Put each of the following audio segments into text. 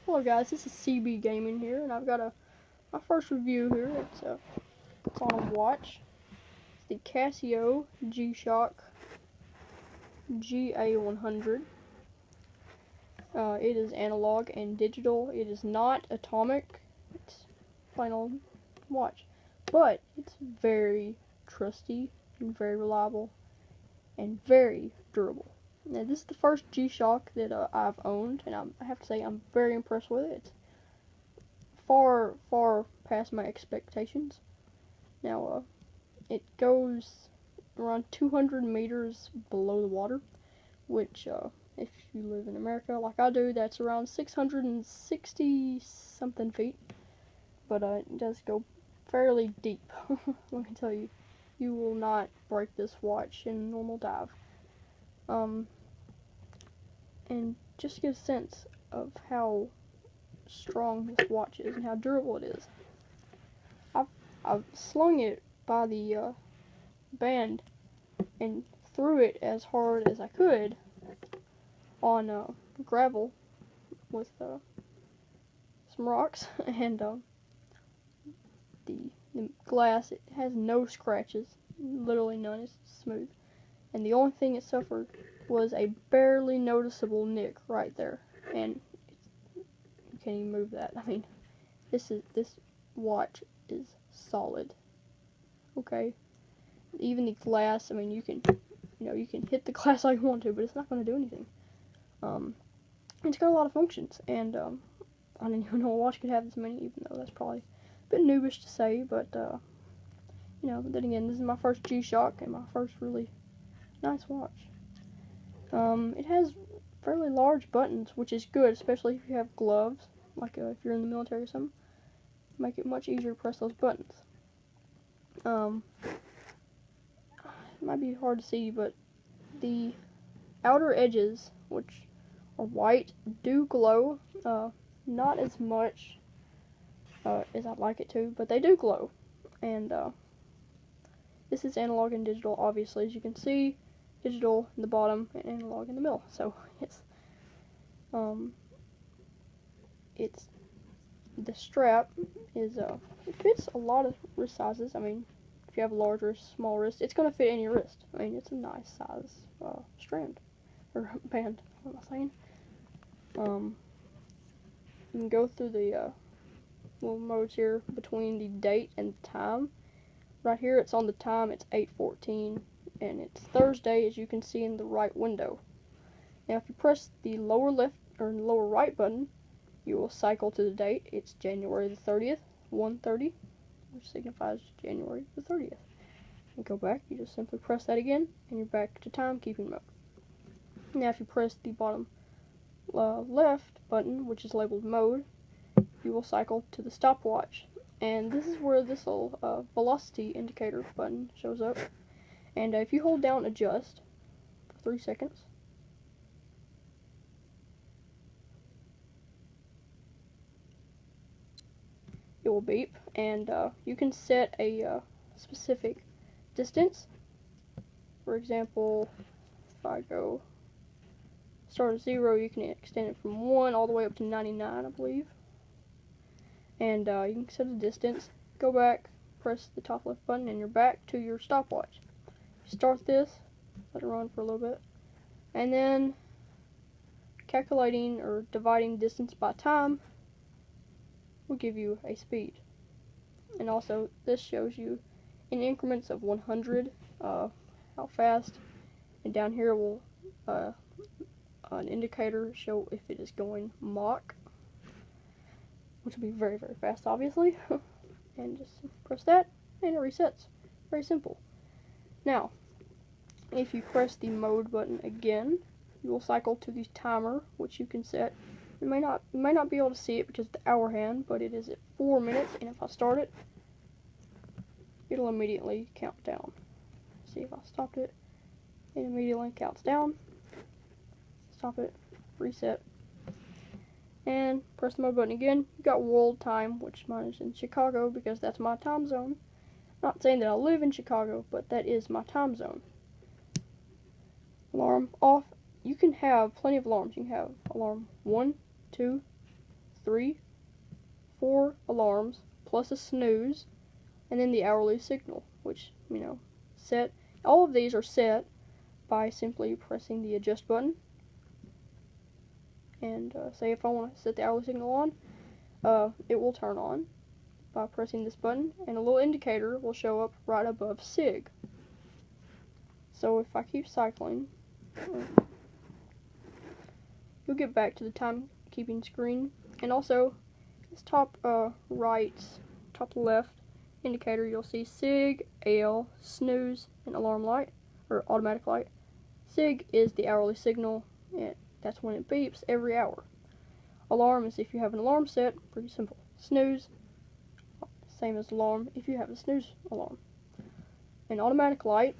Hello guys, this is CB Gaming here, and I've got my first review here. It's on a watch. It's the Casio G-Shock GA-100. It is analog and digital. It is not atomic. It's plain old watch, but it's very trusty and very reliable and very durable. Now, this is the first G-Shock that I've owned, and I have to say I'm very impressed with it. It's far, far past my expectations. Now, it goes around 200 meters below the water, which, if you live in America like I do, that's around 660 something feet. But it does go fairly deep. Let me tell you, you will not break this watch in a normal dive. And just to get a sense of how strong this watch is and how durable it is, I've slung it by the band and threw it as hard as I could on gravel with some rocks, and the glass, it has no scratches, literally none. It's smooth, and the only thing it suffered was a barely noticeable nick right there, and you can't even move that. I mean, this watch is solid. Okay, even the glass. I mean, you can hit the glass all you want to, but it's not going to do anything. It's got a lot of functions, and I didn't even know a watch could have this many, even though that's probably a bit noobish to say, but But then again, this is my first G-Shock and my first really nice watch. It has fairly large buttons, which is good, especially if you have gloves, like if you're in the military or something. Make it much easier to press those buttons. It might be hard to see, but the outer edges, which are white, do glow. Not as much as I'd like it to, but they do glow. And this is analog and digital, obviously, as you can see. Digital in the bottom and analog in the middle. So it's the strap is it fits a lot of wrist sizes. I mean, if you have a large wrist, small wrist, it's gonna fit any wrist. I mean, it's a nice size strand or band. What am I saying? You can go through the little modes here between the date and the time. Right here, it's on the time. It's 8:14. And it's Thursday, as you can see in the right window. Now, if you press the lower left or lower right button, you will cycle to the date. It's January the 30th, 1:30, which signifies January the 30th. And go back, you just simply press that again, and you're back to timekeeping mode. Now, if you press the bottom left button, which is labeled mode, you will cycle to the stopwatch. And this is where this little velocity indicator button shows up. And if you hold down adjust for 3 seconds, it will beep, and you can set a specific distance. For example, if I go start at 0, you can extend it from 1 all the way up to 99, I believe. And you can set a distance, go back, press the top left button, and you're back to your stopwatch. Start this, let it run for a little bit, and then calculating or dividing distance by time will give you a speed. And also, this shows you in increments of 100 how fast, and down here will an indicator show if it is going Mach, which will be very, very fast, obviously. And just press that, and it resets. Very simple. Now, if you press the mode button again, you will cycle to the timer, which you can set. You may not be able to see it because of the hour hand, but it is at 4 minutes, and if I start it, it'll immediately count down. See, if I stopped it, it immediately counts down. Stop it, reset, and press the mode button again. You got world time, which mine is in Chicago because that's my time zone. Not saying that I live in Chicago, but that is my time zone. Alarm off. You can have plenty of alarms. You can have alarm 1, 2, 3, 4 alarms, plus a snooze, and then the hourly signal, which, you know, set. All of these are set by simply pressing the adjust button. And say if I want to set the hourly signal on, it will turn on by pressing this button, and a little indicator will show up right above SIG. So if I keep cycling, you'll get back to the timekeeping screen, and also this top right, top left indicator, you'll see SIG, AL, snooze, and alarm light, or automatic light. SIG is the hourly signal, and that's when it beeps every hour. Alarm is if you have an alarm set, pretty simple. Snooze, same as alarm if you have a snooze alarm. And automatic light,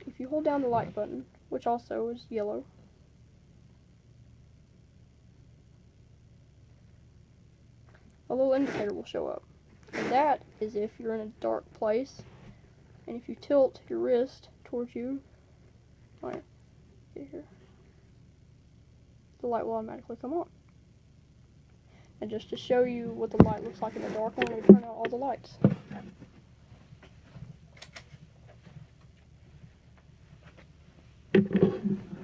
if you hold down the light button, which also is yellow, a little indicator will show up. And that is if you're in a dark place, and if you tilt your wrist towards you, right here, the light will automatically come on. And just to show you what the light looks like in the dark, I'm going to turn out all the lights.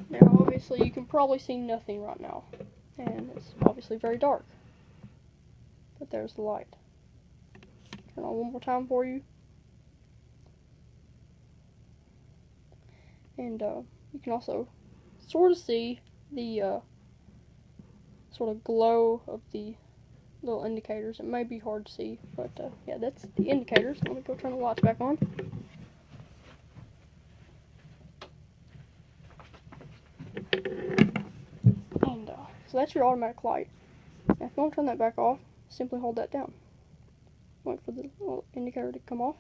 Now obviously you can probably see nothing right now, and it's obviously very dark, but there's the light. Turn on one more time for you, and you can also sort of see the sort of glow of the little indicators. It may be hard to see, but yeah, that's the indicators. Let me go turn the lights back on. And so that's your automatic light. Now if you want to turn that back off, simply hold that down. Wait for the little indicator to come off.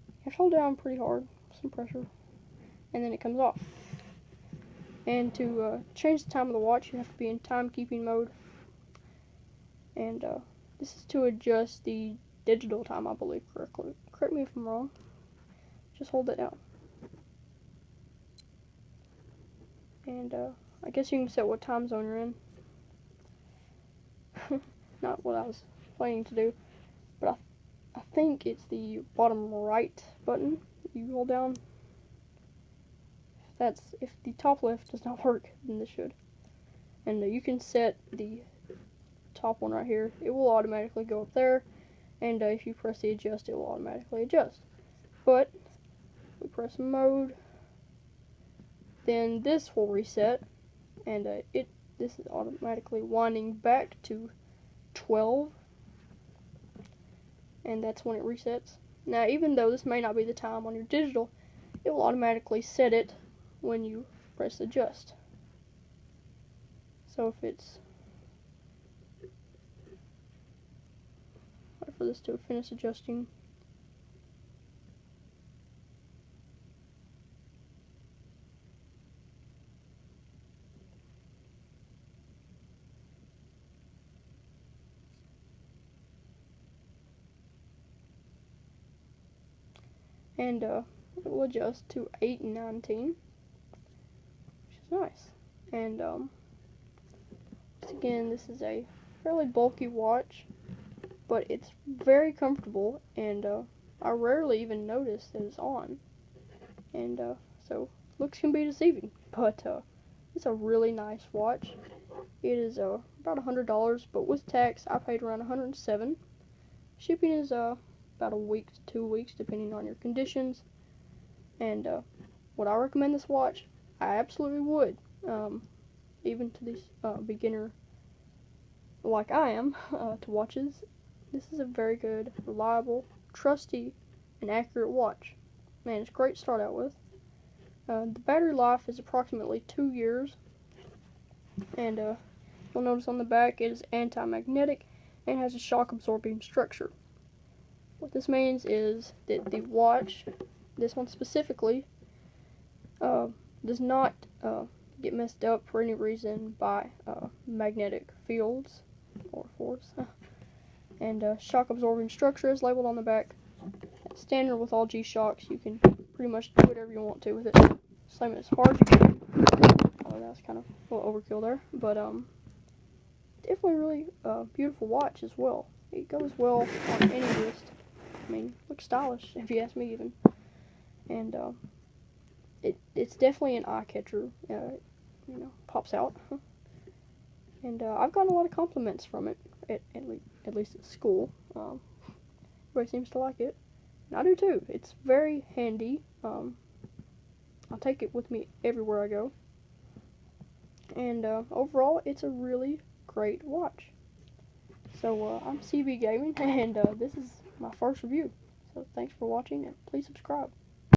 You have to hold down pretty hard, some pressure, and then it comes off. And to change the time of the watch, you have to be in timekeeping mode. And this is to adjust the digital time, I believe, correctly. Correct me if I'm wrong. Just hold that down. And I guess you can set what time zone you're in. Not what I was planning to do, but I think it's the bottom right button you hold down. If the top left does not work, then this should. And you can set the top one right here. It will automatically go up there, and if you press the adjust, it will automatically adjust. But if we press mode, then this will reset, and this is automatically winding back to 12, and that's when it resets. Now, even though this may not be the time on your digital, it will automatically set it when you press adjust. So if it's, wait for this to finish adjusting. And it will adjust to 8:19, which is nice. And again, this is a fairly bulky watch, but it's very comfortable, and I rarely even notice that it's on. And so looks can be deceiving, but it's a really nice watch. It is about $100, but with tax I paid around $107. Shipping is about a week to 2 weeks, depending on your conditions. And would I recommend this watch? I absolutely would. Even to this beginner like I am to watches. This is a very good, reliable, trusty, and accurate watch. Man, it's great to start out with. The battery life is approximately 2 years, and you'll notice on the back it is anti-magnetic and has a shock absorbing structure. What this means is that the watch, this one specifically, does not get messed up for any reason by magnetic fields or force. And shock absorbing structure is labeled on the back. It's standard with all G-Shocks. You can pretty much do whatever you want to with it. Same as hard you can. Oh, that's kind of a little overkill there. But definitely really beautiful watch as well. It goes well on any wrist. I mean, looks stylish if you ask me even. And it's definitely an eye catcher. You know, pops out. And I've gotten a lot of compliments from it, at least at school. Everybody seems to like it. And I do too. It's very handy. I'll take it with me everywhere I go. And overall, it's a really great watch. So I'm CB Gaming, and this is my first review. So thanks for watching, and please subscribe.